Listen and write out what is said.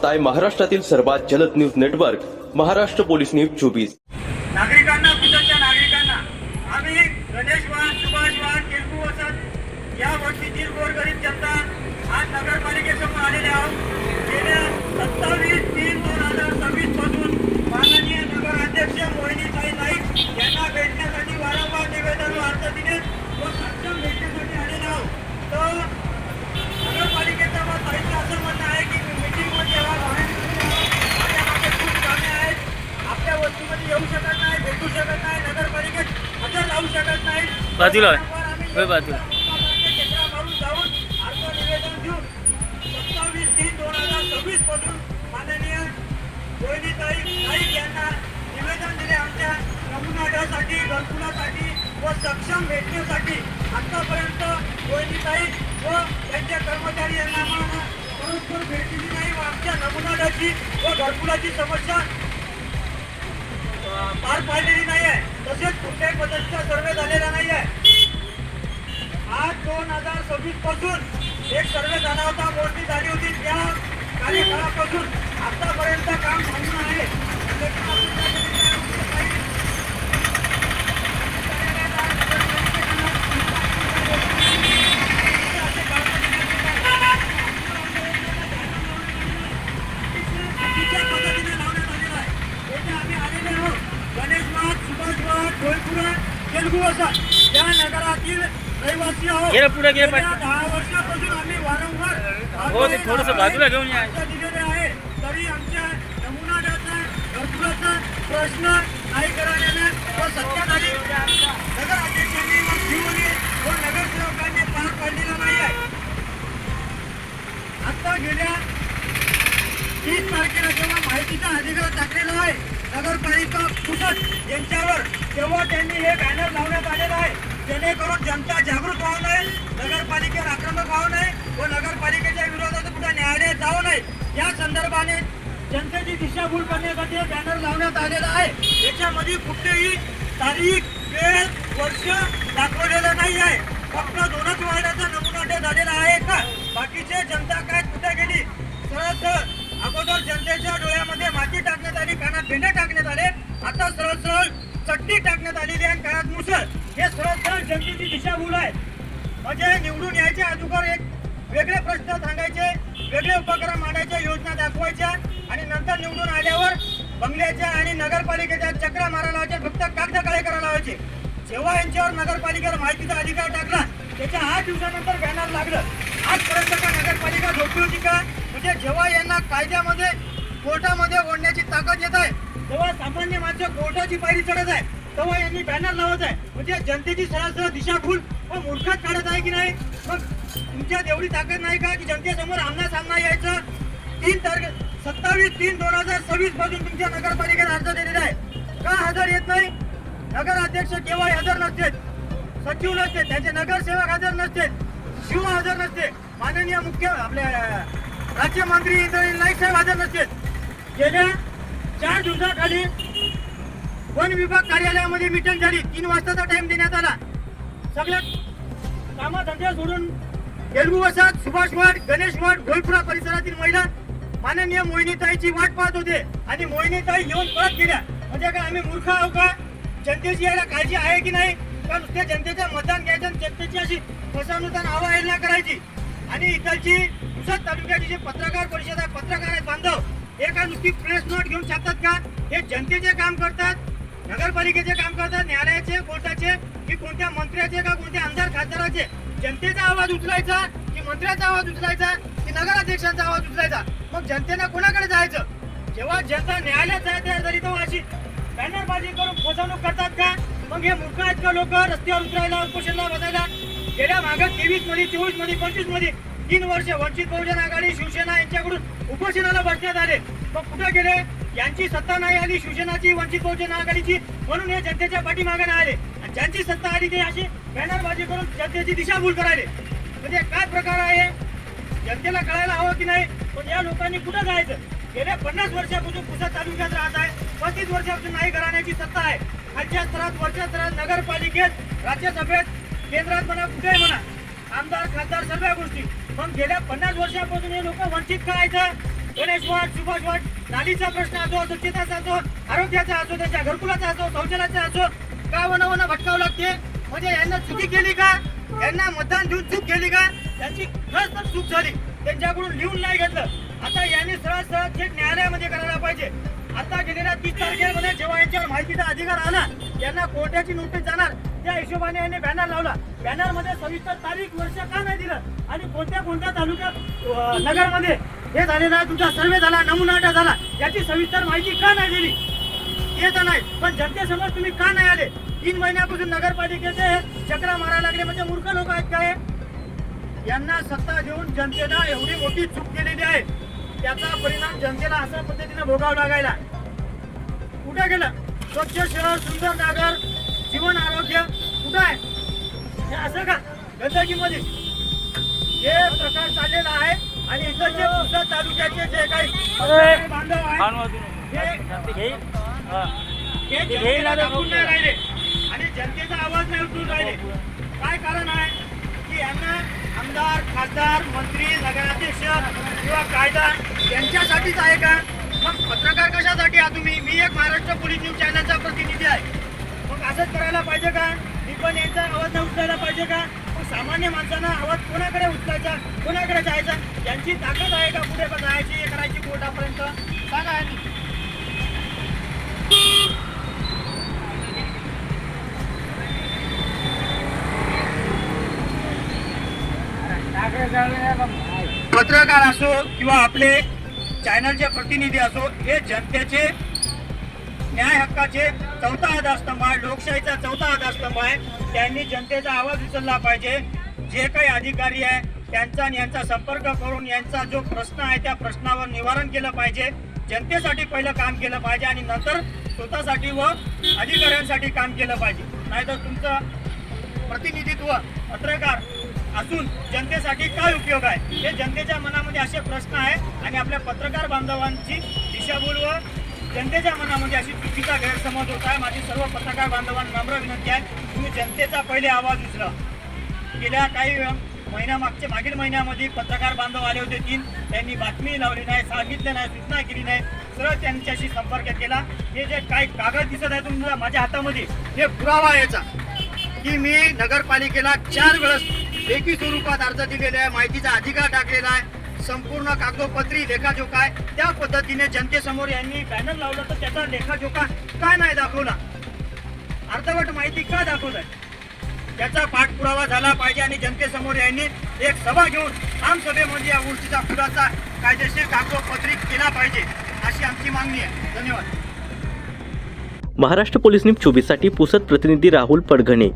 आहे महाराष्ट्रातील सर्वात जलद news network Maharashtra police news 24। नागरिकांना कुठच्या नागरिकांना आम्ही गणेश वाहन, सुभाष वाहन, केलकू वसत या वस्तीतील गोरगरीब जनता आज नगरपालिकेसमोर आलेले आहोत। गेल्या 27/3/2026 पासून माननीय नगराध्यक्ष मोहिनीताई नाईक यांना भेटण्यासाठी वारंवार निवेदन व अर्ज दिले व सक्षम भेटण्यासाठी आलेले आहोत। तर नगरपालिकेचं मत ताईंचं असं म्हणणं आहे की मीटिंगमध्ये यावा, माझ्याकडे खूप कामे आहेत, आपल्या वस्तीमध्ये येऊ शकत नाही, भेटू शकत नाही, नगरपालिकेत हजर राहू शकत नाही। बाजूला बाजूला मारून जाऊन अर्ज निवेदन देऊन 27/3/2026 पासून माननीय मोहिनीताई नाईक यांना निवेदन दिले आमच्या नमुनासाठी, घरकुलासाठी व सक्षम भेटण्यासाठी। आतापर्यंत मोहिनीताई व त्यांच्या कर्मचारी यांना परस्पर भेटलेली नाही व आमच्या नमुनाची व घरकुलाची समस्या पार पाडलेली नाही आहे। तसेच कुठल्याही पद्धतीचा सर्वे झालेला नाही आहे। आज 2026 पासून एक सर्वे झाला होता, मोजणी झाली होती, त्या कार्यकाळापासून आतापर्यंत काम थांबून आहे। या नगरातील रहिवासी आहोत। 10 वर्षापासून आम्ही वारंवार थोडंसं बाजूला घेऊन या दिलेले आहे, तरी आमच्या नमुनाचा घरकुलाचा प्रश्न नाही करण्याने व सत्ताधारी नगराध्यक्षांनी व नगरसेवकांनी पार पाडलेला नाही आहे। आता गेल्या 30 तारखेला जेव्हा माहितीचा अधिकार टाकलेला आहे नगरपालिका पुसद यांच्यावर, तेव्हा त्यांनी हे बॅनर लावण्यात आलेलं आहे जेणेकरून जनता जागृत व्हावं नये, नगरपालिकेवर आक्रमक व्हावं नये व नगरपालिकेच्या विरोधात कुठे न्यायालयात जाऊ नये या संदर्भाने जनतेची दिशाभूल करण्यासाठी हे बॅनर लावण्यात आलेला आहे। याच्यामध्ये कुठेही तारीख, वेळ, वर्ष दाखवलेलं नाही आहे। फक्त 2च वार्डाचा नमुना झालेला आहे का? बाकीचे जनता काय कुठे गेली? सरळ अगोदर जनतेच्या डोळ्यामध्ये माती टाकण्यात आली, कानात भेंडे टाकण्यात आले, आता सरळ चट्टी टाकण्यात आलेली आहे, कानात मुसळ। हे सरळ जनतेची दिशाभूल आहे। म्हणजे निवडून यायच्या अगोदर एक वेगळे प्रश्न सांगायचे, वेगळे उपक्रम मांडायचे, योजना दाखवायच्या आणि नंतर निवडून आल्यावर बंगल्याच्या आणि नगरपालिकेच्या चक्रा मारायला लावायचे, फक्त कागद काळे करायला लावायचे। जेव्हा यांच्यावर नगरपालिकेवर माहितीचा अधिकार टाकला त्याच्या 8 दिवसानंतर बॅनर लागलं। आजपर्यंत का नगरपालिका झोपली होती का? म्हणजे जेव्हा यांना कायद्यामध्ये, कोर्टामध्ये ओढण्याची ताकद येत आहे, तेव्हा सामान्य माणसं कोर्टाची पायरी चढत आहे, तेव्हा यांनी बॅनर लावत आहे। म्हणजे जनतेची सरळ दिशाभूल व मूर्खात काढत आहे की नाही? मग तुमच्यात एवढी ताकद नाही का की जनतेसमोर आमना-सामना यायचं? 27/3/2026 पासून तुमच्या नगरपालिकेत अर्ज दिलेला आहे, का हजर येत नाही? नगराध्यक्ष केव्हा हजर नसते, सचिव नसते, त्यांचे नगरसेवक हजर नसते, शिव हजर नसते, माननीय आपले राज्यमंत्री नाईक साहेब हजर नसते। गेल्या 4 दिवसाखाली वन विभाग कार्यालयामध्ये मीटिंग झाली, 3 वाजताचा टाइम देण्यात आला। सगळ्या कामधंदे सोडून केलकू वसाहत, सुभाष वाड, गणेश वाड, ढोलपुरा परिसरातील महिला माननीय मोहिनीताईची वाट पाहत होते आणि मोहिनीताई येऊन परत गेल्या। म्हणजे काय आम्ही मूर्ख आहोत का? जनतेची यायला काळजी आहे की नाही? का नुसत्या जनतेचं मतदान घ्यायचं आणि जनतेची अशी फसवणूक आणि अवहेलना करायची? आणि इकडची पुसद तालुक्याची जे पत्रकार परिषद आहे, पत्रकार आहेत बांधव, हे का नुसती प्रेस नोट घेऊन छापतात का? हे जनतेचे काम करतात, नगरपालिकेचे काम करतात, न्यायालयाचे, कोर्टाचे, की कोणत्या मंत्र्याचे का कोणत्या आमदार खासदाराचे? जनतेचा आवाज उचलायचा की मंत्र्याचा आवाज उचलायचा की नगराध्यक्षांचा आवाज उचलायचा? मग जनतेनं कोणाकडे जायचं? जेव्हा जनता न्यायालयात जायचं झाली तेव्हा अशी बॅनरबाजी करून फसवणूक करतात का? मग हे मूर्ख आहेत का लोक रस्त्यावर उतरायला, उपोषणाला बसायला? गेल्या मागे 23 मध्ये, 24 मध्ये, 25 मध्ये 3 वर्ष वंचित बहुजन आघाडी, शिवसेना यांच्याकडून उपोषणाला बसण्यात आले। मग कुठे गेले? यांची सत्ता नाही आली शिवसेनाची, वंचित बहुजन आघाडीची, म्हणून हे जनतेच्या पाठीमागे नाही आले आणि ज्यांची सत्ता आली ते अशी बॅनरबाजी करून जनतेची दिशाभूल करायले। म्हणजे काय प्रकार आहे? जनतेला कळायला हवं की नाही? पण या लोकांनी कुठं जायचं? गेल्या 50 वर्षापासून पुसद तालुक्यात राहत आहे, 35 वर्षापासून नाही घराण्याची सत्ता आहे। खालच्या स्तरात, वरच्या स्तरात, नगरपालिकेत, राज्यसभेत, केंद्रात म्हणा, कुठेही म्हणा, आमदार, खासदार, सगळ्या गोष्टी। पण गेल्या 50 वर्षापासून हे लोक वंचित करायचं गणेश वाट, सुभाष वाट, नालीचा प्रश्न असो, स्वच्छतेचा असो, आरोग्याचा असो, त्यांच्या घरकुलाचा असो, शौचालयाचा असो, का वनावना भटकावं लागते? म्हणजे यांना चुकी केली का? यांना मतदान देऊन चूक केली का? त्यांची खरंच तर चूक झाली, त्यांच्याकडून लिहून नाही घेतलं. आता यांनी सरळ सरळ थेट न्यायालयामध्ये करायला पाहिजे. आता गेलेल्या 30 तारखेमध्ये जेव्हा यांच्यावर माहितीचा अधिकार आला, यांना कोर्टाची नोटीस जाणार, त्या हिशोबाने यांनी बॅनर लावला. बॅनर मध्ये सविस्तर तारीख, वर्ष का नाही दिलं आणि कोणत्या तालुक्यात नगरमध्ये हे झालेलं आहे, तुमचा सर्वे झाला, नमुना झाला, याची सविस्तर माहिती का नाही दिली? येत नाही. पण जनतेसमोर तुम्ही का नाही आले? 3 महिन्यापासून नगरपालिकेचे चक्रा मारायला लागले. म्हणजे मूर्ख लोक आहेत काय? यांना सत्ता देऊन जनतेला एवढी मोठी चूक केलेली आहे, त्याचा परिणाम जनतेला अशा पद्धतीने भोगावं लागायला. कुठे गेलं स्वच्छ शहर, सुंदर नगर, जीवन आरोग्य कुठं आहे? हे असं का गंदकीमध्ये हे प्रकार चाललेला आहे. आणि इथं जे पुसद तालुक्याचे जे काही बांधव आहेत हे जनतेला दाखवून नाही राहिले आणि जनतेचा आवाज नाही उठून राहिले. काय कारण आहे की यांना आमदार, खासदार, मंत्री, नगराध्यक्ष किंवा कायदा यांच्यासाठीच आहे का? मग पत्रकार कशासाठी आहात तुम्ही? मी एक महाराष्ट्र पोलीस न्यूज चॅनलचा प्रतिनिधी आहे. मग असंच करायला पाहिजे का? मी पण यांचा आवाज नाही उचलायला पाहिजे का? मग सामान्य माणसांना आवाज कोणाकडे उचलायचा, कोणाकडे जायचा? यांची ताकद आहे का पुढे जायची, हे करायची कोर्टापर्यंत? सांगा. पत्रकार असो किंवा आपले चॅनलचे प्रतिनिधी असो, हे जनतेचे न्याय हक्काचे 4था आधारस्तंभ आहे, लोकशाहीचा 4था आधारस्तंभ आहे. त्यांनी जनतेचा आवाज उचलला पाहिजे. जे काही अधिकारी आहे त्यांचा आणि यांचा संपर्क करून यांचा जो प्रश्न आहे त्या प्रश्नावर निवारण केलं पाहिजे. जनतेसाठी पहिलं काम केलं पाहिजे आणि नंतर स्वतःसाठी व अधिकाऱ्यांसाठी काम केलं पाहिजे. नाहीतर तुमचं प्रतिनिधित्व पत्रकार असून जनतेसाठी काय उपयोग आहे? हे जनतेच्या मनामध्ये असे प्रश्न आहे आणि आपल्या पत्रकार बांधवांची दिशाभूल व जनतेच्या मनामध्ये अशी चुकीचा गैरसमज होत आहे. माझी सर्व पत्रकार बांधवांना नम्र विनंती आहे, तुम्ही जनतेचा पहिले आवाज उचला. गेल्या काही मागील महिन्यामध्ये पत्रकार बांधव आले होते 3, त्यांनी बातमी लावली नाही, सांगितलं नाही, सूचना केली नाही, सरळ त्यांच्याशी संपर्क केला. हे जे काही कागद दिसत आहे तुम्हाला माझ्या हातामध्ये, हे पुरावा याचा की मी नगरपालिकेला 4 वेळेस लेखी स्वरूपात अर्ज दिलेला आहे, माहितीचा अधिकार टाकलेला आहे, संपूर्ण कागदोपत्री लेखाजोखा आहे. त्या पद्धतीने जनतेसमोर यांनी बॅनर लावलं तर त्याचा लेखाजोखा का नाही दाखवला? अर्धवट माहिती का दाखवलाय? त्याचा पाठपुरावा झाला पाहिजे आणि जनतेसमोर यांनी एक सभा घेऊन आमसभेमध्ये या गोष्टीचा खुलासा कायदेशीर कागदोपत्री केला पाहिजे, अशी आमची मागणी आहे. धन्यवाद. महाराष्ट्र पोलीस न्यूज 24 साठी पुसद प्रतिनिधी राहुल पडघणे.